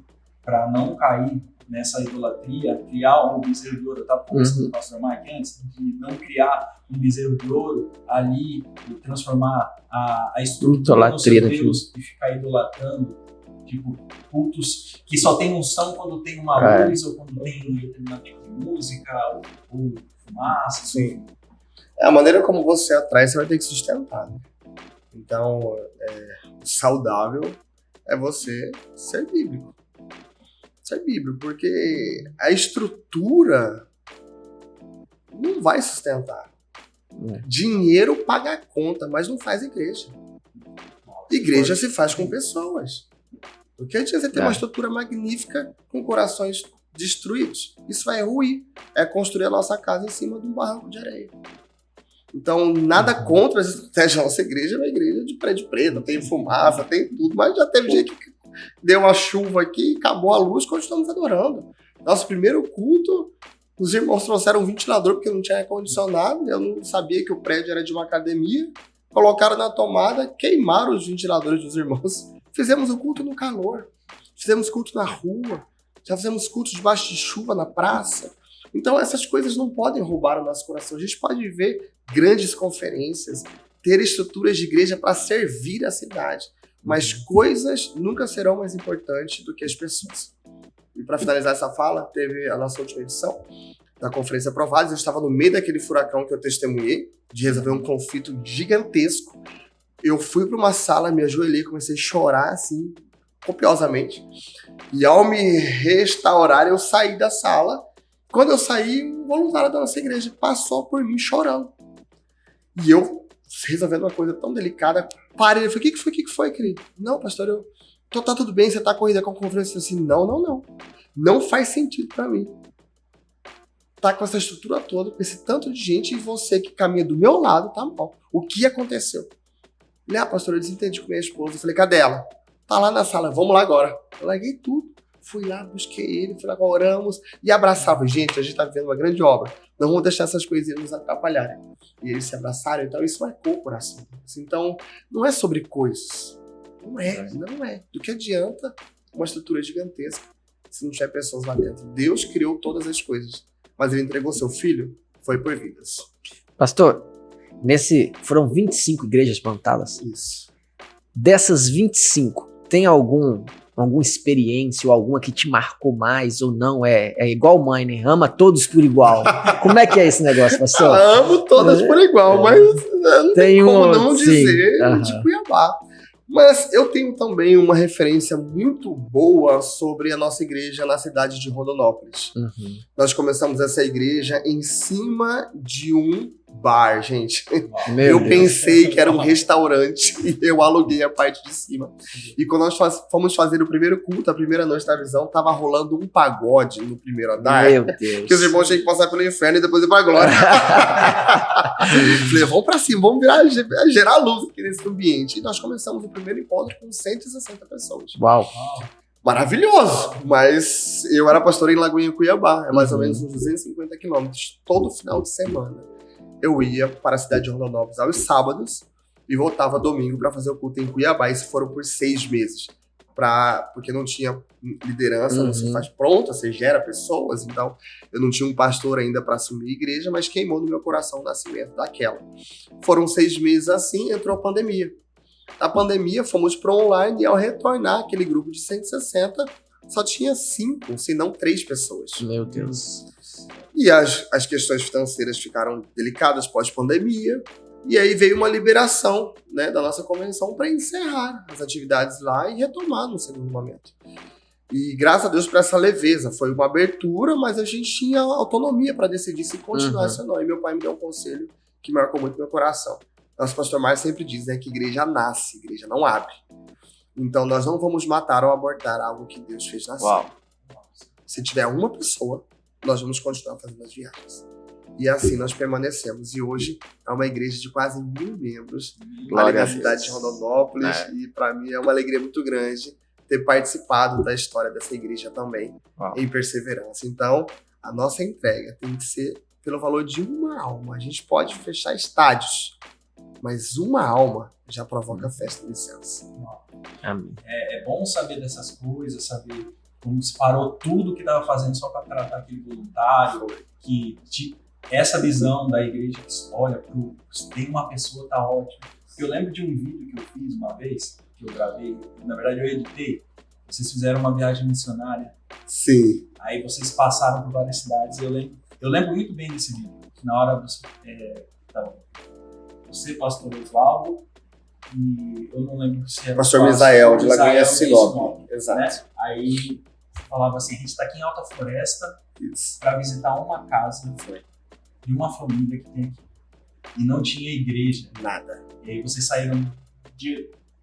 para não cair nessa idolatria, criar um bezerro de ouro? Eu estava conversando com o pastor Mike antes, de não criar um bezerro de ouro ali, e transformar a estrutura do seu Deus e ficar idolatrando, tipo, cultos que só tem unção quando tem uma luz ou quando tem um determinado tipo de música ou fumaça. Sim. A maneira como você atrai, você vai ter que sustentar, né? Então, o saudável é você ser bíblico. Ser bíblico, porque a estrutura não vai sustentar. Dinheiro paga a conta, mas não faz igreja. Igreja se faz com pessoas. Porque antes você ter uma estrutura magnífica com corações destruídos, isso vai ruir. É construir a nossa casa em cima de um barranco de areia. Então, nada contra as estratégias da nossa igreja, é uma igreja de prédio preto, tem fumaça, tem tudo, mas já teve gente que deu uma chuva aqui, acabou a luz, continuamos adorando. Nosso primeiro culto, os irmãos trouxeram um ventilador porque não tinha ar-condicionado, eu não sabia que o prédio era de uma academia, colocaram na tomada, queimaram os ventiladores dos irmãos. Fizemos o culto no calor, fizemos culto na rua, já fizemos culto debaixo de chuva na praça. Então essas coisas não podem roubar o nosso coração. A gente pode ver grandes conferências, ter estruturas de igreja para servir a cidade, mas coisas nunca serão mais importantes do que as pessoas. E para finalizar essa fala, teve a nossa última edição da Conferência Aprovados. Eu estava no meio daquele furacão que eu testemunhei, de resolver um conflito gigantesco. Eu fui para uma sala, me ajoelhei, comecei a chorar assim, copiosamente. E ao me restaurar, eu saí da sala. Quando eu saí, um voluntário da nossa igreja passou por mim chorando. E eu, resolvendo uma coisa tão delicada, parei. Eu falei, o que foi, querido? Não, pastor, tá tudo bem, você tá corrida com a conferência. Eu falei assim, não. Não faz sentido para mim. Tá com essa estrutura toda, com esse tanto de gente, e você que caminha do meu lado tá mal. O que aconteceu? Ele, pastor, eu desentendi com minha esposa. Eu falei, cadê ela? Tá lá na sala, vamos lá agora. Eu larguei tudo. Fui lá, busquei ele, fui lá, oramos e abraçava. Gente, a gente tá vivendo uma grande obra. Não vamos deixar essas coisinhas nos atrapalharem. E eles se abraçaram, então isso marcou o coração. Então, não é sobre coisas. Não é. Do que adianta uma estrutura gigantesca se não tiver pessoas lá dentro? Deus criou todas as coisas, mas ele entregou seu filho, foi por vidas. Pastor, foram 25 igrejas plantadas. Isso. Dessas 25, tem alguma experiência ou alguma que te marcou mais ou não? É igual mãe, né? Ama todos por igual. Como é que é esse negócio, pastor? Amo todas por igual, mas não tem como não dizer de Cuiabá. Mas eu tenho também uma referência muito boa sobre a nossa igreja na cidade de Rondonópolis. Uhum. Nós começamos essa igreja em cima de um bar, gente. Eu pensei que era um restaurante e eu aluguei a parte de cima. E quando nós fomos fazer o primeiro culto, a primeira noite da visão, tava rolando um pagode no primeiro andar. Meu Deus. Que os irmãos tinham que passar pelo inferno e depois ir pra glória. Falei, vamos pra cima, vamos gerar luz aqui nesse ambiente. E nós começamos o primeiro encontro com 160 pessoas. Uau. Maravilhoso, mas eu era pastor em Lagoinha, Cuiabá, é mais ou menos uns 250 quilômetros. Todo final de semana eu ia para a cidade de Rondonópolis aos sábados e voltava domingo para fazer o culto em Cuiabá. Isso foram por 6 meses, porque não tinha liderança, não se faz pronta, você gera pessoas, então eu não tinha um pastor ainda para assumir a igreja, mas queimou no meu coração o nascimento daquela. Foram 6 meses assim, entrou a pandemia. Na pandemia, fomos para online e ao retornar aquele grupo de 160, só tinha 5, se não 3 pessoas. Meu Deus. E as questões financeiras ficaram delicadas pós-pandemia, e aí veio uma liberação, né, da nossa convenção para encerrar as atividades lá e retomar no segundo momento. E graças a Deus por essa leveza, foi uma abertura, mas a gente tinha autonomia para decidir se continuasse ou não. E meu pai me deu um conselho que marcou muito meu coração. Nosso pastor Márcio sempre diz, né, que igreja nasce, igreja não abre. Então nós não vamos matar ou abortar algo que Deus fez nascer. Uau. Se tiver uma pessoa, nós vamos continuar fazendo as viagens. E assim nós permanecemos. E hoje é uma igreja de quase 1.000 membros ali na cidade de Rondonópolis. E para mim é uma alegria muito grande ter participado da história dessa igreja também, em perseverança. Então, a nossa entrega tem que ser pelo valor de uma alma. A gente pode fechar estádios, mas uma alma já provoca festa de licença. Amém. É bom saber dessas coisas, saber como se parou tudo que estava fazendo só para tratar aquele voluntário, que essa visão da igreja que olha, tem uma pessoa, tá ótimo. Eu lembro de um vídeo que eu fiz uma vez, que eu gravei, na verdade eu editei, vocês fizeram uma viagem missionária. Sim. Aí vocês passaram por várias cidades, eu lembro muito bem desse vídeo, que na hora você, pastor Osvaldo, e eu não lembro se era pastor Misael, de Lagoinha Sinop. Exato. Né? Aí falava assim, a gente está aqui em Alta Floresta para visitar uma casa de uma família que tem aqui. E não tinha igreja. Nada. E aí vocês saíram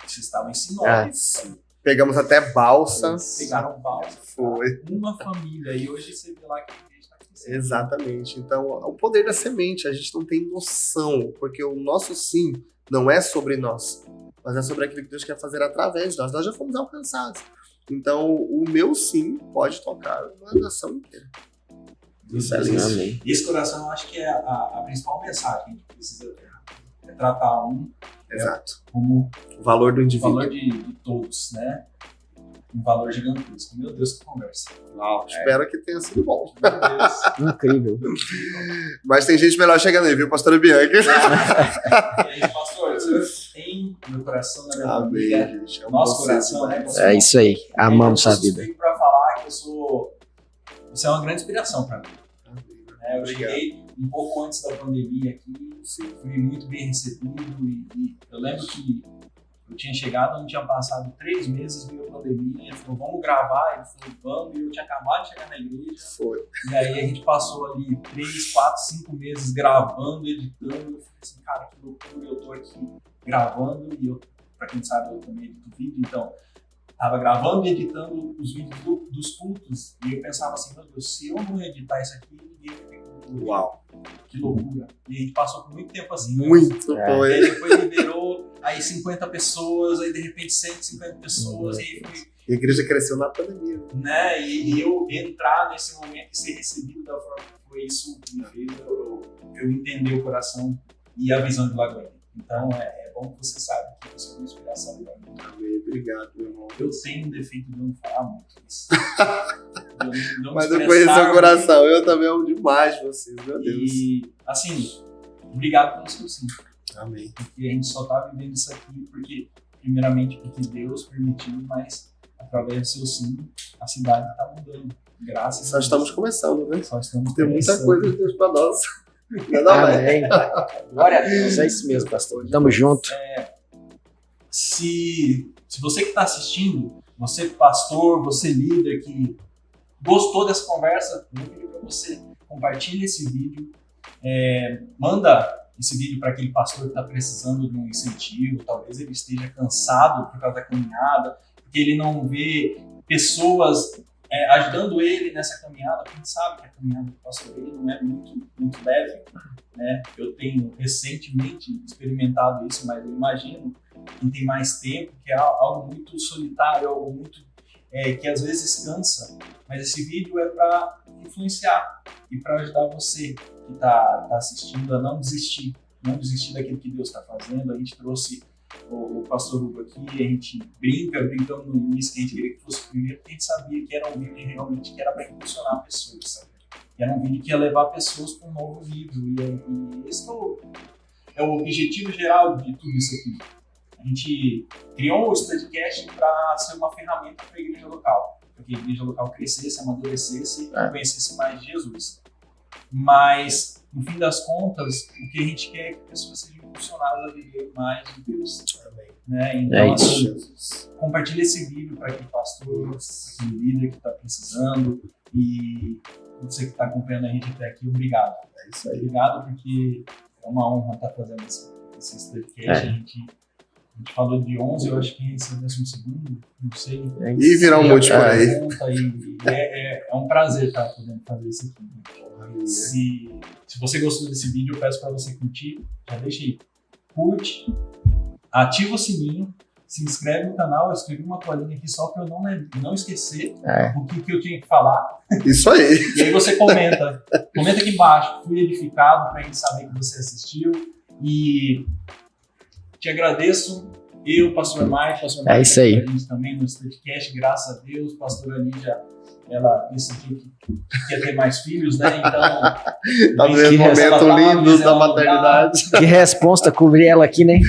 vocês estavam em Sinop. Pegamos até balsa. Pegaram balsa. Foi. Uma família. E hoje você vê lá que a igreja está crescendo. Exatamente. Então, o poder da semente, a gente não tem noção. Porque o nosso sim não é sobre nós, mas é sobre aquilo que Deus quer fazer através de nós. Nós já fomos alcançados. Então, o meu sim pode tocar uma nação inteira. Isso é lindo. Esse coração, eu acho que é a principal mensagem que a gente precisa ter. É tratar Exato. Como o valor do indivíduo. O valor de todos, né? um valor gigantesco. Meu Deus, que conversa. Uau, espero que tenha sido bom. Meu Deus. Incrível. Mas tem gente melhor chegando aí, viu, pastora Bianca? E aí, pastor, você tem meu coração na minha família. Amém, gente. Amo Nosso vocês, coração, né? irmãos. É isso aí. Amamos Eu a sou vida. suspeito pra falar que você é uma grande inspiração para mim. Amém. Eu Obrigado. cheguei um pouco antes da pandemia aqui, fui muito bem recebido e eu lembro que eu tinha chegado, não tinha passado 3 meses, veio a pandemia, ele falou, vamos gravar, ele falou, vamos, e eu tinha acabado de chegar na igreja, Foi. e aí a gente passou ali 3, 4, 5 meses gravando, editando, eu falei assim, cara, que loucura, eu tô aqui gravando, e eu, pra quem sabe, eu também edito vídeo, então, tava gravando e editando os vídeos dos cultos, e eu pensava assim, meu Deus, se eu não editar isso aqui, ninguém vai ter culto. Uau. Que loucura. E a gente passou por muito tempo assim. Né? Muito É. E foi. aí depois liberou, aí 50 pessoas, aí de repente 150 pessoas, e aí foi, A igreja cresceu na pandemia. né? E eu entrar nesse momento e ser recebido da forma que foi, isso que me fez eu entender o coração e a visão de Lagoinha. Então é bom que você sabe que você é uma inspiração para mim. Amém. Obrigado, meu irmão. Eu tenho um defeito de não falar muito isso. Não Mas eu expressar conheço seu muito. coração. Eu também amo demais vocês, meu Deus. E, assim, obrigado pelo seu sim. Amém. Porque a gente só tá vivendo isso aqui porque, primeiramente, porque Deus permitiu, mas através do seu sim, a cidade tá mudando. Graças Só a estamos Deus. começando, né? Só estamos Tem muita começando. coisa de Deus pra nós. Não, Amém. Glória a Deus. É isso mesmo, pastor. Tamo junto. Se você que está assistindo, você pastor, você líder que gostou dessa conversa, eu vou pedir para você compartilhe esse vídeo, manda esse vídeo para aquele pastor que está precisando de um incentivo, talvez ele esteja cansado por causa da caminhada, porque ele não vê pessoas ajudando ele nessa caminhada. A gente sabe que a caminhada do pastor ele não é muito leve, né? Eu tenho recentemente experimentado isso, mas eu imagino quem tem mais tempo, que é algo muito solitário, algo muito que às vezes cansa, mas esse vídeo é para influenciar e para ajudar você que está assistindo a não desistir daquilo que Deus está fazendo. A gente trouxe o pastor Hugo aqui, a gente brincamos no início que a gente queria que fosse o primeiro, porque a gente sabia que era um vídeo realmente que era para impulsionar pessoas, sabe? Que era um vídeo que ia levar pessoas para um novo nível, e esse é o objetivo geral de tudo isso aqui. A gente criou o Studcast para ser uma ferramenta para a igreja local, para que a igreja local crescesse, amadurecesse e conhecesse mais de Jesus. Mas, no fim das contas, o que a gente quer é que pessoas sejam impulsionadas a viver mais de Deus. Amém. Né? Então, É isso. assim, compartilhe esse vídeo para aquele pastor, para aquele líder que está precisando, e você que está acompanhando a gente até aqui, obrigado. É isso aí. Obrigado, porque é uma honra estar fazendo esse podcast. A gente falou de 11, eu acho que esse é o 12º, não sei. E virar um monte por aí. É um prazer estar podendo fazer isso aqui. Se você gostou desse vídeo, eu peço para você curtir, já deixa aí. Curte, ativa o sininho, se inscreve no canal. Eu escrevi uma toalhinha aqui só para eu não esquecer o que eu tinha que falar. Isso aí. E aí você comenta aqui embaixo, fui edificado, para a gente saber que você assistiu. E te agradeço, eu, pastor Mike, É isso aí. a gente também no podcast, graças a Deus, pastora Lídia, ela decidiu que quer ter mais filhos, né? Então, Tá vendo Que um momento lindo da maternidade. Que resposta cobrir ela aqui, né?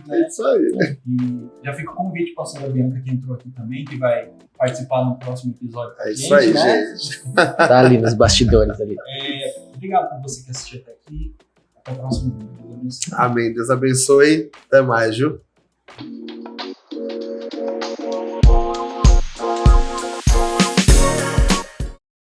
É isso aí, né? E já fica o convite para a pastora Bianca, que entrou aqui também, que vai participar no próximo episódio com a É gente, isso aí, né? gente. Tá ali nos bastidores ali. Obrigado por você que assistiu até aqui. Até o próximo vídeo. Deus abençoe. Amém. Deus abençoe. Até mais, viu?